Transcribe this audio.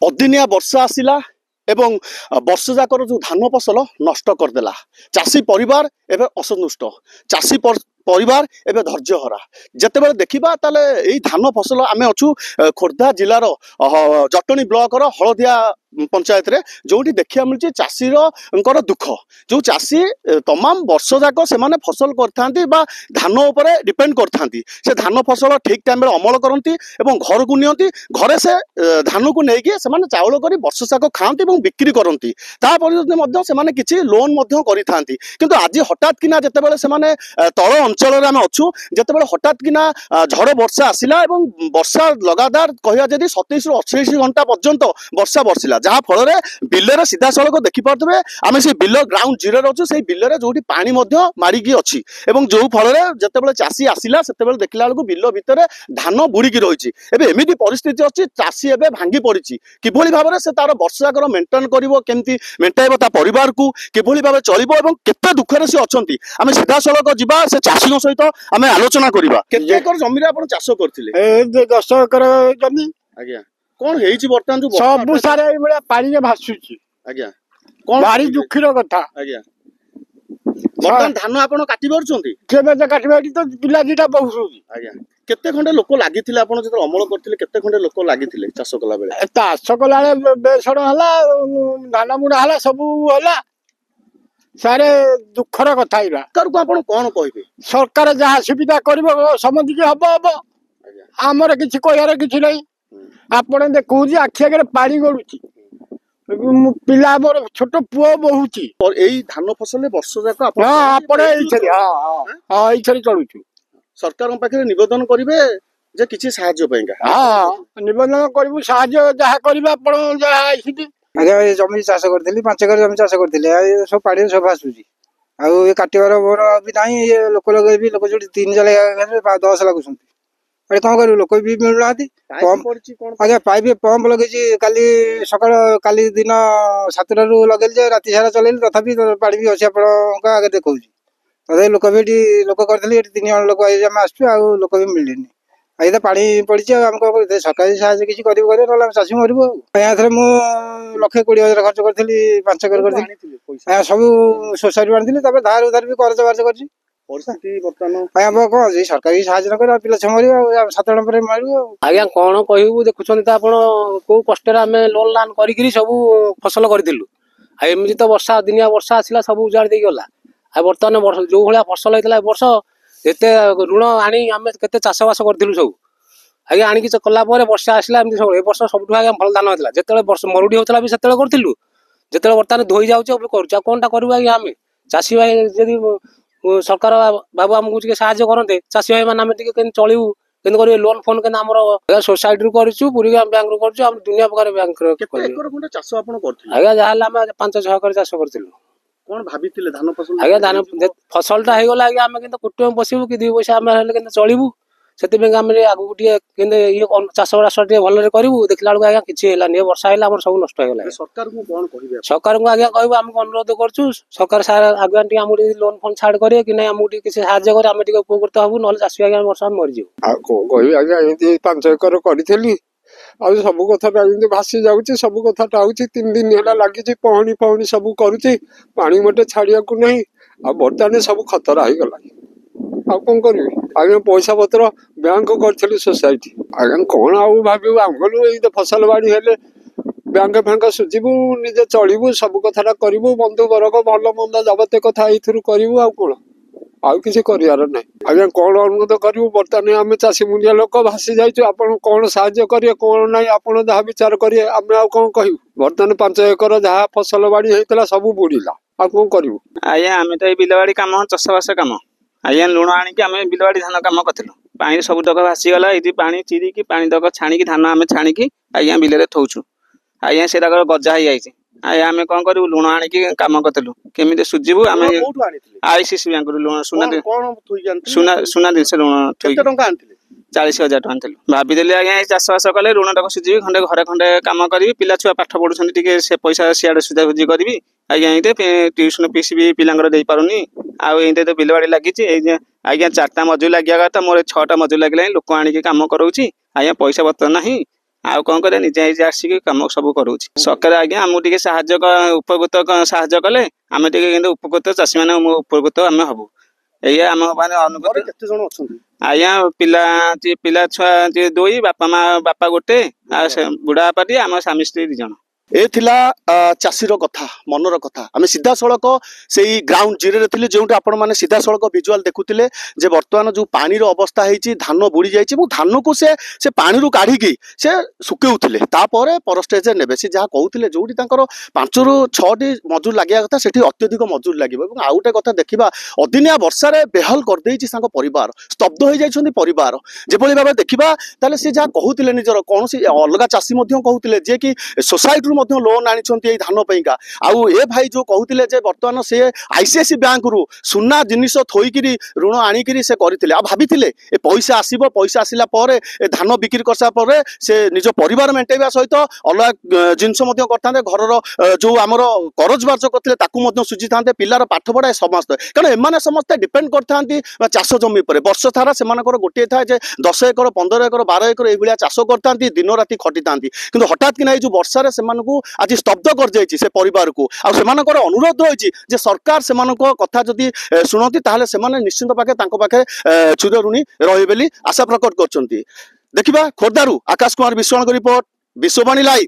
अदिनिया वर्षा आसिला एवं वर्ष जाकर जो धान फसल नष्ट करदेला चाषी परिवार एवं असंतुष्ट चाषी परिवार एवं धैर्यहरा जितेबाला देखा ताले यही धान फसल आम अच्छु खोर्धा जिलार जटणी ब्लॉक हलदिया पंचायत रे जो देखा मिलूँ चाषी दुख जो चाषी तमाम वर्ष जाक से फसल करते धान उपर डिपेंड करते से धान फसल ठीक टाइम अमल करती घर को नियंती घरे से धान को लेकिन से चाउल कर वर्ष जाक खाती बिक्री करती से किसी लोन किंतु आज हठात किना जितेबाला से तल अंचल आम अच्छु जितेबाला हठात किना झड़ वर्षा आसला वर्षा लगातार कह 27 ରୁ 28 घंटा पर्यंत वर्षा बरसिला जहाँ फल बिल सीधा सड़क देखिपे आम से बिल ग्राउंड जीरो अच्छु से बिल जो पानी मारिकी अच्छी जो फल जिते चाषी आसला से देखला बेलू बिल भितर धान बुड़िकी रही एमती परिस्थिति अच्छी चाषी एवं भांगी पड़ी किभली भाव में से तार वर्ष जाक मेंटेन करमती मेटाइब परिवार को किभली भाव चलो और केते दुखरे सी अच्छा आम सीधा सड़क जा से चाषी सहित आम आलोचना करवा केते जमीन आप चाष करते 10 एकर जमी आज्ञा कौन है बर्तमान जो सब सारे पानी भासुची आज्ञा कौन भारी दुखीर कथा आज्ञा बर्तमान धान आपण काटी पारुछंती केबे जे काटबेटी तो पिला दिटा बहुसुची आज्ञा केते खंडे लोक लागिथिले आपण जते अमल करथिले केते खंडे लोक लागिथिले चाष कला बेले चाष कला बेसड़ हला धान मुड़ा हला सब हला सारे दुखर कथा इला सरकार को आपण कोन कहबे सरकार जहा सुविधा करबो समझि के हबो हबो हमर किछि कहयार किछि नै आपण देखु जे आखि आगे पानी गडुची पिला मोर छोट पुओ बहुची और एई धान फसल वर्ष जाक आपण एइछरी हां एइछरी चलुछु सरकार पाखे निवेदन करिवे जे किछि सहाय्य पयका हां निवेदन करबु सहाय्य जहा करबा आपण जहा आइछि आगे जमी चाष करथिली 5 एकर जमी चाष करथिले आ सब पाड़ी सब आसुची आ ए काटिबार मोर भी नाही ए लोक लगे भी लोक जोडी 3 जले 10 लागुछंती अरे कौन करू लोक भी मिलुना आगे पाइप पंप लगे काली सकाल काली दिन 7 रू लगे राति सारा चल तथापि पानी भी अच्छे आगे देखा तथा लोक भी लोक करी 3 जन लोक आसु आ लोक भी मिले आई तो पानी पड़ी आम कौन सरकारी साहय किसी कर चाषी मरबू थे मुझे 1,20,000 खर्च करी 5 एकर कर सब सोसाइटी आनी धार उधार भी करज बार्ज कर सरकारी साहय न कर पिला छे मर 7 जन पर मारू आज्ञा कौन कहू देखुं तो आप कष्ट लोन लान कर सब फसल करूँ एमती तो वर्षा दिनिया वर्षा आसला सब उजाड़ दे गला बर्तमान जो भाया फसल होता वर्ष एते ऋण आनी आम के चाषबास करूँ सब आज्ञा आणिक कलापर वर्षा आसला एमती सब वर्ष सब आज्ञा भल धान होता जिते मरुड़ी होता भी से करूँ जिते बर्तमान धोई जाऊँ करूँ कौनटा करूँ आज्ञा आम चाषी भाई जदि सरकार बाबू आमको साहाय्य करते चाषी भाई मैंने चलू के लोन फोन के आम सोसाइटी रू करूँ पूरी बैंक रू कर दुनिया प्रकार बैंक आज्ञा जहाँ 5-6 एकर चाष करूँ कौन भाभी धान फसल आज्ञा धान फसलटा हो गला आम के कुटुम बसबू कि 2 पैसा आम चलू से आगू ये चाषबास भल करूँ देखला बेलू आज्ञा किसी है वर्षा है सब नष्ट हो गला सरकार को कौन कह सरकार को आज्ञा कहूँ आमको अनुरोध करूँ सरकार आगे आम लोन फोन छाड़ करे कि नहीं आमको किसी साहाय्य करे आम उपकृत हबू ना चाषी आज्ञा वर्षा मरीजु कह आज्ञा एमती 5 एकर करी सब कथा भासी जाऊँ सब कथा आऊँ 3 दिन है लगी पहनी पहनी सब करुच्ची पानी मोटे छाड़िया नहीं आ बर्तमान सब खतरा हो गला आ कौन करी आगे पैसा पत्र बैंक करी सोसाइटी आगे कौन आउ भाव आमगलू ये फसल बाड़ी हेले बैंक फैंक सुझबू निजे चलू सब कथा करूँ बंधु वर्ग भल मंद जबते कथा ये करूँ आ कौन आउ किसी करार ना आज्ञा कौन अनुरोध करूँ बर्तमान आम चाषी मुंडिया लोक भासी जाइए आप कौन साहाय्य करेंगे कौन ना आप जहाँ विचार करेंगे आम आउ कौन कहूँ बर्तमान 5 एकर जहाँ फसल बाड़ी होता सब बुड़ीला आ कौन करूँ आज्ञा आम तो बिलवाड़ी कम चाषबास कम आज्ञा लुण आणिकी आम बिलवाड़ी धान कम करूँ पानी सब तक भासीगला ये पानी चिरिकी पानी तक छाणी धान आम छाणिकी आज्ञा बिल थोचु आज्ञा से गजा हो जाए आज्ञा आम कौन करूँ लुण आणिकी कम करूँ केमी सुझबू आम ICC बैंक लुण सुना दिन से लुण 40,000 टଙ୍କା भाविदेली आज्ञा चाषबास कले ऋण टाक सुझी खंडे घरे खंडे कम करी पिला छुआ पाठ पढ़ुं से पैसा सियाड़े सुझा सुझी करी आज्ञा ये ट्यूशन फीस भी पिलांकर दे पारुनी आउ ये तो बिलवाड़ी लगी आज्ञा 4टा मजूरी लगे कथा मोर 6टा मजूरी लगे लोक आणिकी कम कराऊँ आज्ञा पैसा पत्र ना ଆଉ କଣ କରିବା ନିଜେ ନିଜେ ଆସିକି କାମ ସବୁ କରୁଛି। ସରକାର ଆଜ୍ଞା ଆମକୁ ଟିକେ ଉପକୃତ ସାହାଯ୍ୟ କଲେ ଆମେ ଟିକେ କିନ୍ତୁ ଉପକୃତ ଚାଷୀ ମାନେ ଉପକୃତ ଆମେ ହବୁ। ଏଇଆ ଆମ ମାନେ ଅନୁଭୂତି। କେତେ ଜଣ ଅଛନ୍ତି? ଆଜ୍ଞା ପିଲା ଛୁଆ 2 ବାପା ଗୋଟେ ଆଉ ସେ ବୁଢା ବାପାଟି ଆମ ସ୍ୱାମୀ ସ୍ତ୍ରୀ 2 ଜଣ। ଏ ଥିଲା ଚାଷୀର କଥା, ମନର କଥା। ଆମେ ସିଧାସଳଖ ସେଇ ଗ୍ରାଉଣ୍ଡ ଜିରୋରେ ଥିଲେ, ଯେଉଁଠି ଆପଣମାନେ ସିଧାସଳଖ ଭିଜୁଆଲ ଦେଖୁଥିଲେ ଯେ ବର୍ତ୍ତମାନ ଯେଉଁ ପାଣିର ଅବସ୍ଥା ହେଇଛି, ଧାନ ବୁଡ଼ି ଯାଇଛି ଏବଂ ଧାନକୁ ସେ ପାଣିରୁ କାଢ଼ିକି ସେ ଶୁକେଉଥିଲେ, ତାପରେ ପର ଷ୍ଟେଜରେ ନେବେ। ସେ ଯାହା କହୁଥିଲେ ଯେଉଁଠି ତାଙ୍କର 5ରୁ 6ଟି ମଜୁର ଲାଗିବା କଥା ସେଠି ଅତ୍ୟଧିକ ମଜୁର ଲାଗିବ। ଏବଂ ଆଉ ଗୋଟେ କଥା ଦେଖିବା, ଅଦିନିଆ ବର୍ଷାରେ ବେହାଲ କରିଦେଇଛି ତାଙ୍କ ପରିବାର, ସ୍ତବ୍ଧ ହୋଇଯାଇଛନ୍ତି ପରିବାର। ଯେଭଳି ଭାବେ ଦେଖିବା ତାହେଲେ ସେ ଯାହା କହୁଥିଲେ ନିଜର କୌଣସି ଅଲଗା ଚାଷୀ ମଧ୍ୟ କହୁଥିଲେ ଯେ କି सोसाइटी ମଧ୍ୟ लोन आनी धान पैंका आउ ए भाई जो कहते जे बर्तमान से आईसीआईसी बैंक रु सुना जिनिस थोक ऋण आणिक से करते भाभी ए पैसा आसब पैसा आसला धान बिक्री करसापर से निज परिवार मेंटेवा सहित अलग जिनस करते घर जो आमर करज बार्ज करते सुझी था पिलार पाठ पढ़ा समस्त कारण एम समस्ते डिपेंड करते चाष जमी पर वर्ष सारा से गोटे थाए 10 एकर 15 एकर 12 एकर ये चाष करते दिन राति खटी था कि हठात कि जो वर्षार से आज स्तब्ध कर जाइए से परिवार को आर अनुरोध रही जे सरकार से कथा जदि शुणती ताहले से निश्चिंत पाखे चिरऋणी रही बोली आशा प्रकट कर। देखिबा खोर्धारू आकाश कुमार विश्वाल रिपोर्ट विश्ववाणी लाइव।